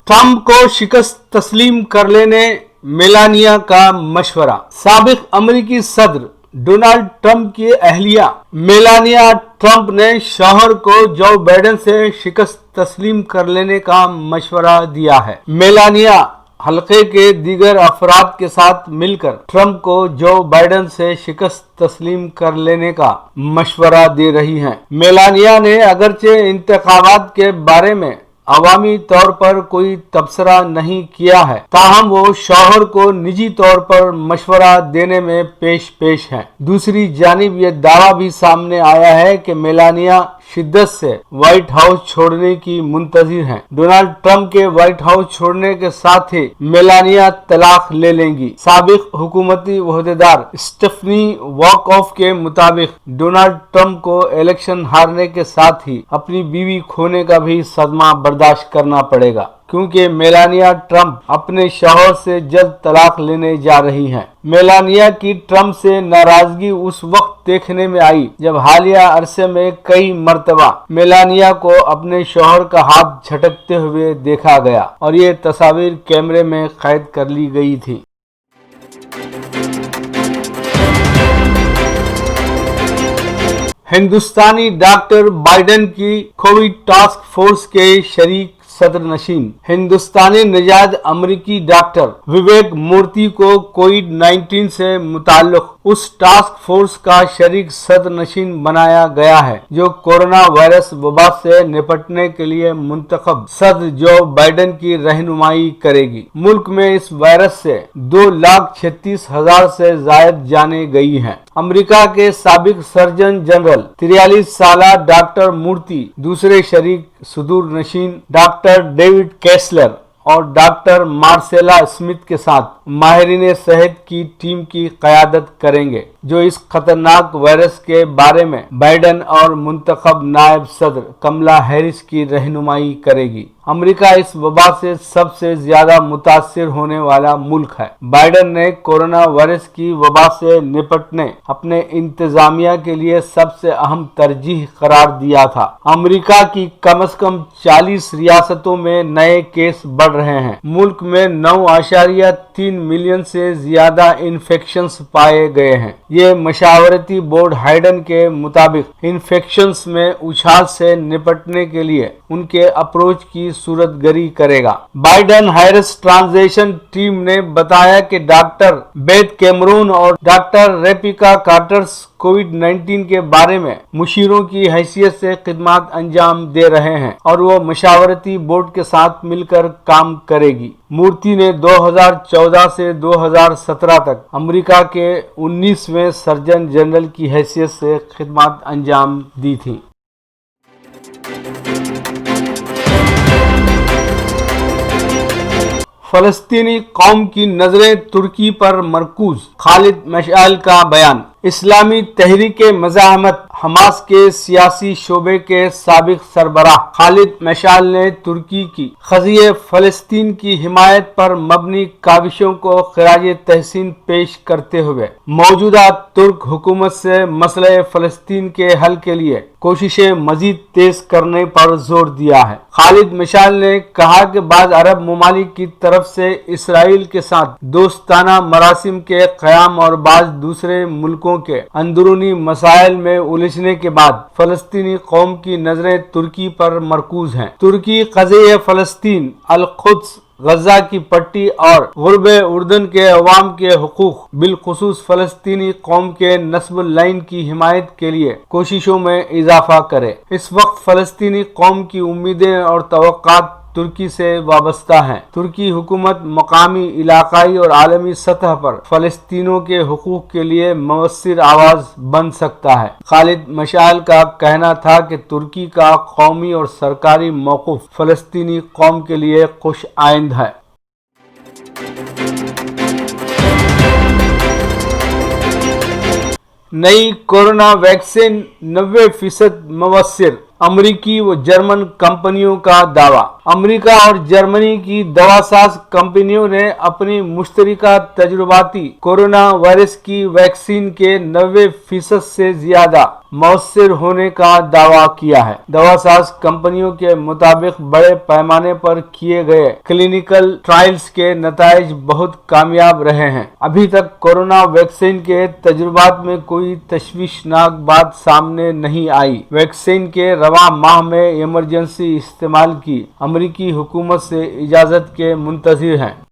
Trump को शिकस्त तस्लीम कर लेने मेलानिया का मशवरा। साबिक अमेरिकी सदर डोनाल्ड ट्रंप की अहलिया मेलानिया ट्रंप ने शौहर को जो बाइडेन से शिकस्त तस्लीम कर लेने का मशवरा दिया है। मेलानिया हल्के के दीगर अफराद के साथ मिलकर ट्रंप को जो बाइडेन से शिकस्त तस्लीम कर लेने का मशवरा दे रही हैं। मेलानिया ने अगरचे इंतखाबात के बारे में अवामी तौर पर कोई तबसरा नहीं किया है, ताहम वो शौहर को निजी तौर पर मशवरा देने में पेश हैं। दूसरी जानिब ये दावा भी सामने आया है कि मेलानिया शिद्दत से व्हाइट हाउस छोड़ने की मुंतजिर हैं। डोनाल्ड ट्रंप के व्हाइट हाउस छोड़ने के साथ ही मेलानिया तलाक ले लेंगी। साबिक हुकूमती ओहदेदार स्टेफनी वॉकऑफ के मुताबिक डोनाल्ड ट्रंप को इलेक्शन हारने के साथ ही अपनी बीवी खोने का भी सदमा बर्दाश्त करना पड़ेगा, क्योंकि मेलानिया ट्रंप अपने शौहर से जल्द तलाक लेने जा रही हैं। मेलानिया की ट्रंप से नाराजगी उस वक्त देखने में आई जब हालिया अरसे में कई मर्तबा मेलानिया को अपने शौहर का हाथ झटकते हुए देखा गया और ये तस्वीर कैमरे में कैद कर ली गई थी। हिंदुस्तानी डॉक्टर बाइडेन की कोविड टास्क फोर्स के शरीक सदर नशीन। हिंदुस्तानी निजात अमरीकी डॉक्टर विवेक मूर्ति को कोविड-19 से मुताल्लिक उस टास्क फोर्स का शरीक सदर नशीन बनाया गया है, जो कोरोना वायरस वबा से निपटने के लिए मुंतखब सदर जो बाइडेन की रहनुमाई करेगी। मुल्क में इस वायरस से 2,36,000 से ज्यादा जाने गई हैं। अमेरिका के साबिक सर्जन जनरल 43 साला डॉक्टर मूर्ति दूसरे शरीक सदर नशीन डॉक्टर डेविड कैसलर और डॉक्टर मार्सेला स्मिथ के साथ माहिरीन सेहत की टीम की क़यादत करेंगे, जो इस खतरनाक वायरस के बारे में बाइडेन और मुंतखब नायब सदर कमला हैरिस की रहनुमाई करेगी। अमेरिका इस वबा से सबसे ज्यादा मुतासिर होने वाला मुल्क है। बाइडेन ने कोरोना वायरस की वबा से निपटने अपने इंतजामिया के लिए सबसे अहम तरजीह करार दिया था। अमेरिका की कम से कम 40 रियासतों में नए केस बढ़ रहे हैं। मुल्क में 9.3 मिलियन से ज्यादा इन्फेक्शंस पाए गए हैं। ये मशावरती बोर्ड हाइडन के मुताबिक इन्फेक्शंस में उछाल से निपटने के लिए उनके अप्रोच की सूरतगरी करेगा। बाइडेन हैरिस ट्रांजिशन टीम ने बताया कि डॉक्टर बेथ कैमरून और डॉक्टर रेपिका कार्टर्स कोविड-19 के बारे में मुशीरों की हैसियत से खिदमत अंजाम दे रहे हैं और वो मशावरती बोर्ड के साथ मिलकर काम करेगी। मूर्ति ने 2014 से 2017 तक अमेरिका के 19वें सर्जन जनरल की हैसियत से खिदमत अंजाम दी थी। फलस्तीनी कौम की नजरें तुर्की पर मरकूज। खालिद मशाल का बयान। इस्लामी तहरीक मज़ाहमत हमास के सियासी शोबे के साबिक सरबराह खालिद मशाल ने तुर्की की क़ज़िये फ़लस्तीन की हिमायत पर मबनी काविशों को ख़िराज तहसीन पेश करते हुए मौजूदा तुर्क हुकूमत से मसले फ़लस्तीन के हल के लिए कोशिशें मजीद तेज करने पर जोर दिया है। खालिद मशाल ने कहा कि बाज़ अरब ममालिक की तरफ से इसराइल के साथ दोस्ताना मरासिम के क़याम और बाज़ दूसरे मुल्कों के अंदरूनी मसाइल में उलझने के बाद फलस्तीनी कौम की नजरें तुर्की पर मरकूज हैं। तुर्की क़ज़िये फ़लस्तीन, अल कुद्स, गजा की पट्टी और गुर्ब उर्दन के अवाम के हुकूक, बिलखुसूस फलस्तीनी कौम के नस्ब लाइन की हिमायत के लिए कोशिशों में इजाफा करे। इस वक्त फलस्तीनी कौम की उम्मीदें और तवक्कात तुर्की से वाबस्ता हैं। तुर्की हुकूमत मकामी, इलाकाई और आलमी सतह पर फलस्तीनों के हुकूक के लिए मवस्सिर आवाज बन सकता है। खालिद मशाल का कहना था कि तुर्की का कौमी और सरकारी मौक़िफ़ फलस्तीनी कौम के लिए खुश आइंद है। नई कोरोना वैक्सीन 90% मवस्सिर। अमरीकी व जर्मन कंपनियों का दावा। अमेरिका और जर्मनी की दवासाज कंपनियों ने अपनी मुश्तरका तजुर्बाती कोरोना वायरस की वैक्सीन के 90% से ज्यादा मौसर होने का दावा किया है। दवासाज कंपनियों के मुताबिक बड़े पैमाने पर किए गए क्लिनिकल ट्रायल्स के नताइज बहुत कामयाब रहे हैं। अभी तक कोरोना वैक्सीन के तजुर्बात में कोई तशवीशनाक बात सामने नहीं आई। वैक्सीन के रवा माह में इमरजेंसी इस्तेमाल की अमेरिकी हुकूमत से इजाजत के मुंतजिर हैं।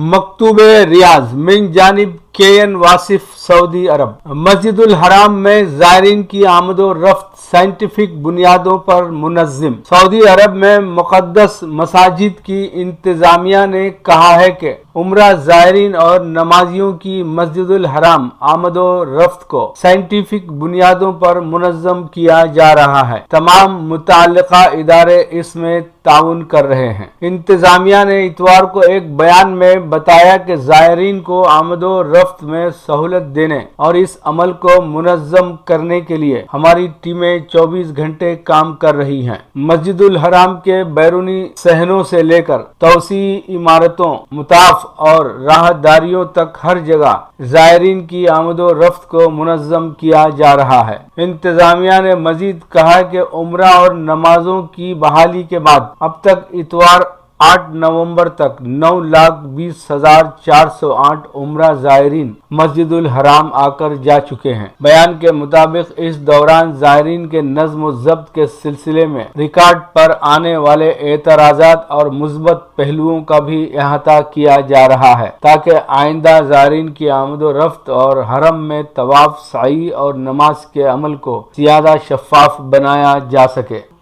मकतूब रियाज मिन जानिब KN वासिफ सऊदी अरब। मस्जिदुल हराम में ज़ायरीन की आमदो रफ्त साइंटिफिक बुनियादों पर मुनज़्ज़म। सऊदी अरब में मुक़द्दस मसाजिद की इंतज़ामिया ने कहा है कि उम्रा ज़ायरीन और नमाजियों की मस्जिदुल हराम आमदो रफ्त को साइंटिफिक बुनियादों पर मुनज़्ज़म किया जा रहा है। तमाम मुतअल्लिक़ा इदारे इसमें ताउन कर रहे हैं। इंतज़ामिया ने इतवार को एक बयान में बताया कि ज़ायरीन को आमदो रफ्त में सहूलत देने और इस अमल को मुनज़्ज़म करने के लिए हमारी टीमें 24 घंटे काम कर रही हैं। मस्जिदुल हराम के बैरूनी सहनों से लेकर तौसी इमारतों, मुताफ और राहदारियों तक हर जगह ज़ायरीन की आमदो रफ्त को मुनज़्ज़म किया जा रहा है। इंतज़ामिया ने मजीद कहा कि उम्रा और नमाजों की बहाली के बाद अब तक इतवार 8 नवंबर तक 9,20,408 उम्रा ज़ायरीन मस्जिदुल हराम आकर जा चुके हैं। बयान के मुताबिक इस दौरान ज़ायरीन के नज़्म व ज़ब्त के सिलसिले में रिकॉर्ड पर आने वाले एतराज़ात और मुस्बत पहलुओं का भी अहाता किया जा रहा है ताकि आइंदा ज़ायरीन की आमदो रफ्त और हरम में तवाफ, साई और नमाज के अमल को ज़्यादा शफ़ाफ बनाया जा सके।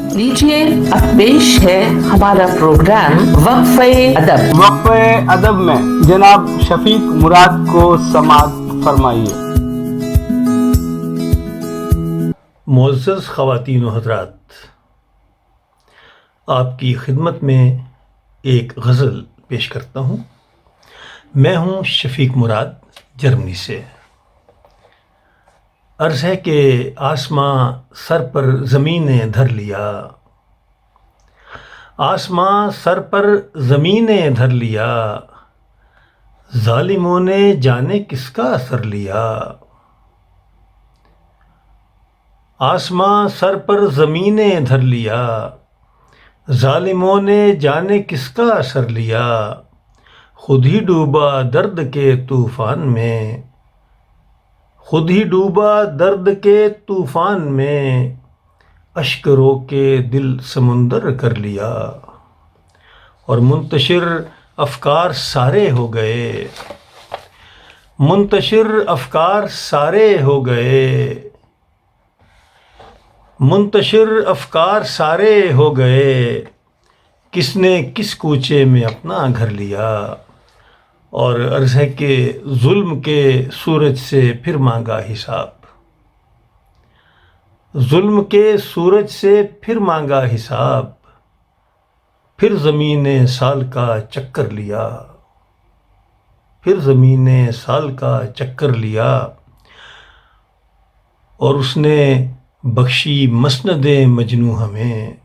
लीजिए अब पेश है हमारा प्रोग्राम वक्फ़े अदब। वक्फ़े अदब में जनाब शफीक मुराद को समाअत फरमाइए। मुअज़्ज़ज़ ख़वातीन व हज़रात, आपकी खिदमत में एक गज़ल पेश करता हूँ। मैं हूँ शफीक मुराद, जर्मनी से। अर्ज़ है कि आसमां सर पर ज़मीन ने धर लिया, आसमां सर पर ज़मीन ने धर लिया, ज़ालिमों ने जाने किसका असर लिया। आसमां सर पर ज़मीन ने धर लिया, ज़ालिमों ने जाने किसका असर लिया। खुद ही डूबा दर्द के तूफ़ान में, खुद ही डूबा दर्द के तूफ़ान में, अश्क रो के दिल समुंदर कर लिया। और मुंतशिर अफ़कार सारे हो गए, मुंतशिर अफ़कार सारे हो गए, मुंतशिर अफ़कार सारे हो गए, किसने किस कूचे में अपना घर लिया। और अर्ज़ है कि जुल्म के सूरज से फिर मांगा हिसाब, जुल्म के सूरज से फिर मांगा हिसाब, फिर ज़मीन ने साल का चक्कर लिया, फिर ज़मीन ने साल का चक्कर लिया। और उसने बख्शी मसनदे मजनू हमें,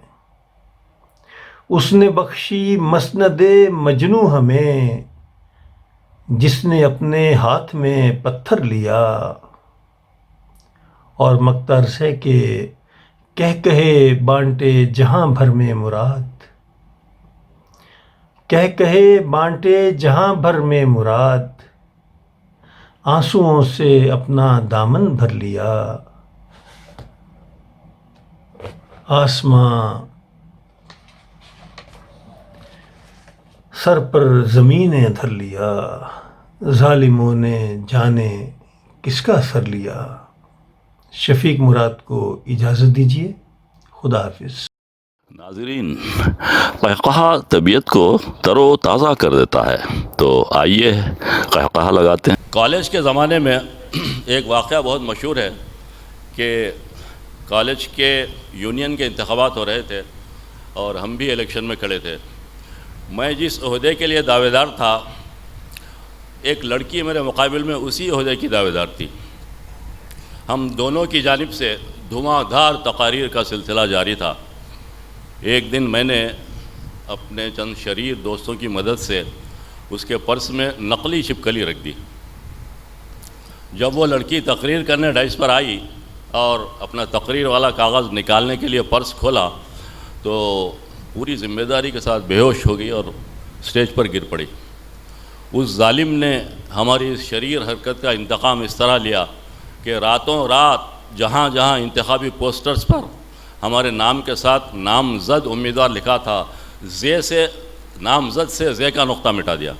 उसने बख्शी मसनदे मजनू हमें, जिसने अपने हाथ में पत्थर लिया। और मक्तर से के कह कहे बांटे जहां भर में मुराद, कह कहे बांटे जहां भर में मुराद, आंसुओं से अपना दामन भर लिया। आसमां सर पर ज़मीनें धर लिया, ज़ालिमों ने जाने किसका सर लिया। शफीक मुराद को इजाज़त दीजिए। खुदा हाफिज़। नाज़रीन, कहक़हा तबीयत को तरो ताज़ा कर देता है, तो आइए कहक़हा लगाते हैं। कॉलेज के ज़माने में एक वाक़या बहुत मशहूर है कि कॉलेज के यूनियन के इंतख़ाबात हो रहे थे और हम भी इलेक्शन में खड़े थे। मैं जिस ओहदे के लिए दावेदार था ایک لڑکی میرے مقابل میں اسی عہدے کی دعوے دار تھی. ہم دونوں کی جانب سے دھواں دھار تقاریر کا سلسلہ جاری تھا. ایک دن میں نے اپنے چند شریر دوستوں کی مدد سے اس کے پرس میں نقلی چھپکلی رکھ دی. جب وہ لڑکی تقریر کرنے ڈائس پر آئی اور اپنا تقریر والا کاغذ نکالنے کے لیے پرس کھولا تو پوری ذمہ داری کے ساتھ بے ہوش ہو گئی اور اسٹیج پر گر پڑی. اس ظالم نے ہماری اس شریر حرکت کا انتقام اس طرح لیا کہ راتوں رات جہاں جہاں انتخابی پوسٹرز پر ہمارے نام کے ساتھ نامزد امیدوار لکھا تھا، زے سے نامزد سے زے کا نقطہ مٹا دیا.